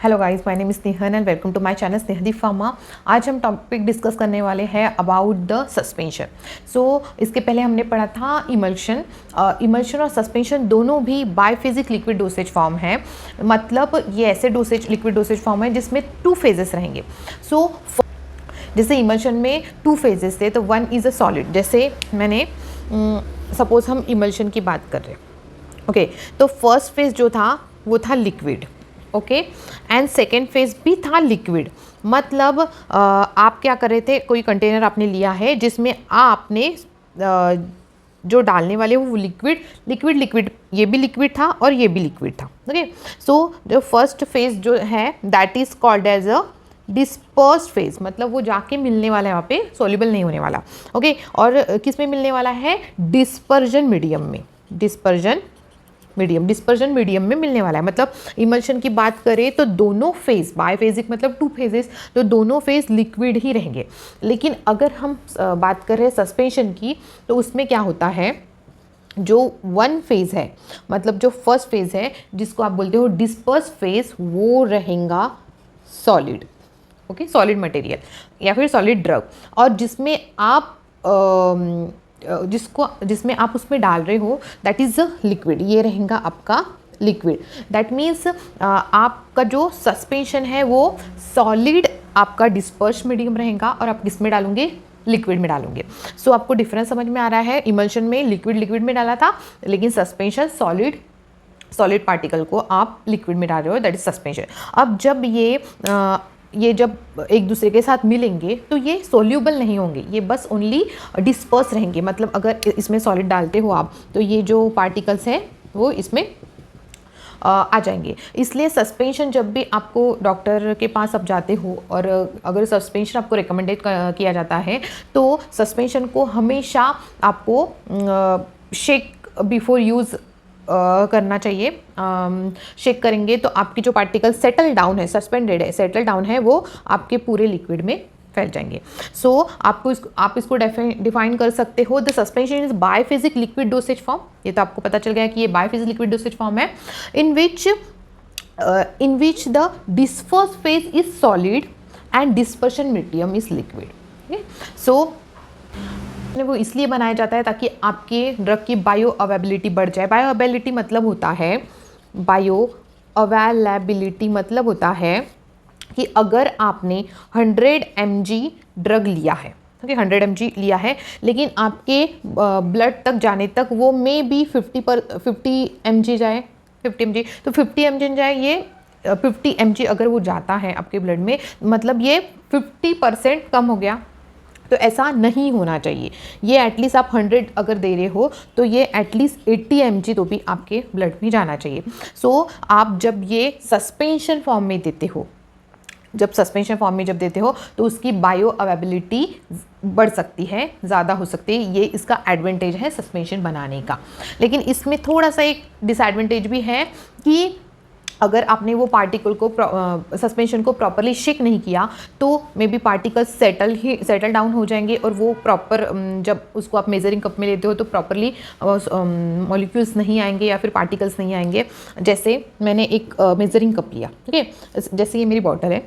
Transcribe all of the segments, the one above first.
Hello guys, my name is Snehan and welcome to my channel Snehdi pharma. आज हम topic discuss करने वाले हैं अबाउट द सस्पेंशन। इसके पहले हमने पढ़ा था इमल्शन। इमल्शन और सस्पेंशन दोनों भी बायफेजिक लिक्विड डोसेज फॉर्म है। मतलब ये ऐसे लिक्विड डोसेज फॉर्म है जिसमें 2 फेजेस रहेंगे। जैसे इमल्शन में 2 फेजेस थे तो 1 इज़ अ सॉलिड। जैसे मैंने सपोज हम इमल्शन की बात कर रहे हैं, ओके, तो फर्स्ट फेज जो था वो था liquid, okay, and second phase भी था लिक्विड। मतलब आप क्या कर रहे थे, कोई कंटेनर आपने लिया है जिसमें आपने जो डालने वाले वो लिक्विड, ये भी लिक्विड था और ये भी लिक्विड था, ओके। सो जो फर्स्ट फेज जो है that is called as a dispersed phase. मतलब वो जाके मिलने वाला है, वहाँ पे सॉल्युबल नहीं होने वाला, ओके। और किस में मिलने वाला है? डिस्पर्जन मीडियम में। डिस्पर्जन मीडियम में मिलने वाला है। मतलब इमल्शन की बात करें तो दोनों फेज, बायफेजिक मतलब 2 फेजेस, तो दोनों फेज लिक्विड ही रहेंगे। लेकिन अगर हम बात कर रहे हैं सस्पेंशन की, तो उसमें क्या होता है, जो 1 फेज है, मतलब जो फर्स्ट फेज है जिसको आप बोलते हो डिस्पर्स फेज, वो रहेगा सॉलिड, ओके, सॉलिड मटेरियल या फिर सॉलिड ड्रग। और जिसमें आप जिसमें आप उसमें डाल रहे हो दैट इज़ अ लिक्विड, ये रहेगा आपका लिक्विड। दैट मीन्स आपका जो सस्पेंशन है वो सॉलिड आपका डिस्पर्स मीडियम रहेगा और आप किस में डालोगे? लिक्विड में डालोगे। सो आपको डिफरेंस समझ में आ रहा है? इमल्शन में लिक्विड में डाला था, लेकिन सस्पेंशन सॉलिड पार्टिकल को आप लिक्विड में डाल रहे हो, दैट इज सस्पेंशन। अब जब ये जब एक दूसरे के साथ मिलेंगे तो ये सोल्यूबल नहीं होंगे, ये बस ओनली डिस्पर्स रहेंगे। मतलब अगर इसमें सॉलिड डालते हो आप तो ये जो पार्टिकल्स हैं वो इसमें आ जाएंगे। इसलिए सस्पेंशन जब भी आपको डॉक्टर के पास आप जाते हो और अगर सस्पेंशन आपको रिकमेंडेड किया जाता है तो सस्पेंशन को हमेशा आपको शेक बिफोर यूज़ करना चाहिए। शेक करेंगे तो आपकी जो पार्टिकल सेटल डाउन है, सस्पेंडेड है, सेटल डाउन है, वो आपके पूरे लिक्विड में फैल जाएंगे। सो आप इसको डिफाइन कर सकते हो, the suspension is biphasic liquid dosage form. ये तो आपको पता चल गया कि ये बायफेजिक लिक्विड डोसेज फॉर्म है in which the disperse phase is solid and dispersion medium is liquid. So वो इसलिए बनाया जाता है ताकि आपके ड्रग की बायो अवेलेबिलिटी बढ़ जाए। बायो अवेलेबिलिटी मतलब होता है कि अगर आपने 100 mg ड्रग लिया है, ओके, 100 mg लिया है, लेकिन आपके ब्लड तक जाने तक वो मे बी 50 mg जाए, 50 mg, तो 50 mg जाए, ये 50 mg अगर वो जाता है आपके ब्लड में, मतलब ये 50% कम हो गया। तो ऐसा नहीं होना चाहिए। ये एटलीस्ट आप 100 अगर दे रहे हो तो ये एटलीस्ट 80 mg तो भी आपके ब्लड में जाना चाहिए। सो आप जब ये सस्पेंशन फॉर्म में देते हो, जब देते हो तो उसकी बायो अवेलेबिलिटी बढ़ सकती है, ज़्यादा हो सकती है। ये इसका एडवांटेज है सस्पेंशन बनाने का। लेकिन इसमें थोड़ा सा एक डिसएडवांटेज भी है कि अगर आपने वो पार्टिकल को सस्पेंशन को प्रॉपरली शेक नहीं किया तो may be particle settle down हो जाएंगे और वो प्रॉपर जब उसको आप मेजरिंग कप में लेते हो तो प्रॉपरली मॉलिक्यूल्स नहीं आएंगे या फिर पार्टिकल्स नहीं आएंगे। जैसे मैंने एक मेजरिंग कप लिया, ठीक है, जैसे ये मेरी बॉटल है,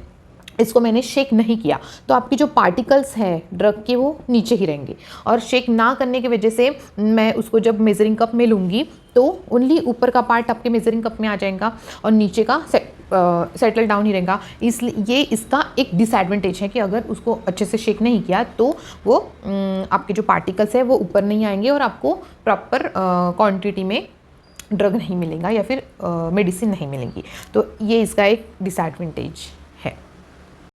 इसको मैंने शेक नहीं किया तो आपकी जो पार्टिकल्स हैं ड्रग के वो नीचे ही रहेंगे। और शेक ना करने की वजह से मैं उसको जब मेजरिंग कप में लूँगी तो ओनली ऊपर का पार्ट आपके मेजरिंग कप में आ जाएगा और नीचे का सेटल डाउन ही रहेगा। इसलिए ये इसका एक डिसएडवांटेज है कि अगर उसको अच्छे से शेक नहीं किया तो वो आपके जो पार्टिकल्स है वो ऊपर नहीं आएंगे और आपको प्रॉपर क्वान्टिटी में ड्रग नहीं मिलेगा या फिर मेडिसिन नहीं मिलेंगी। तो ये इसका एक डिसएडवांटेज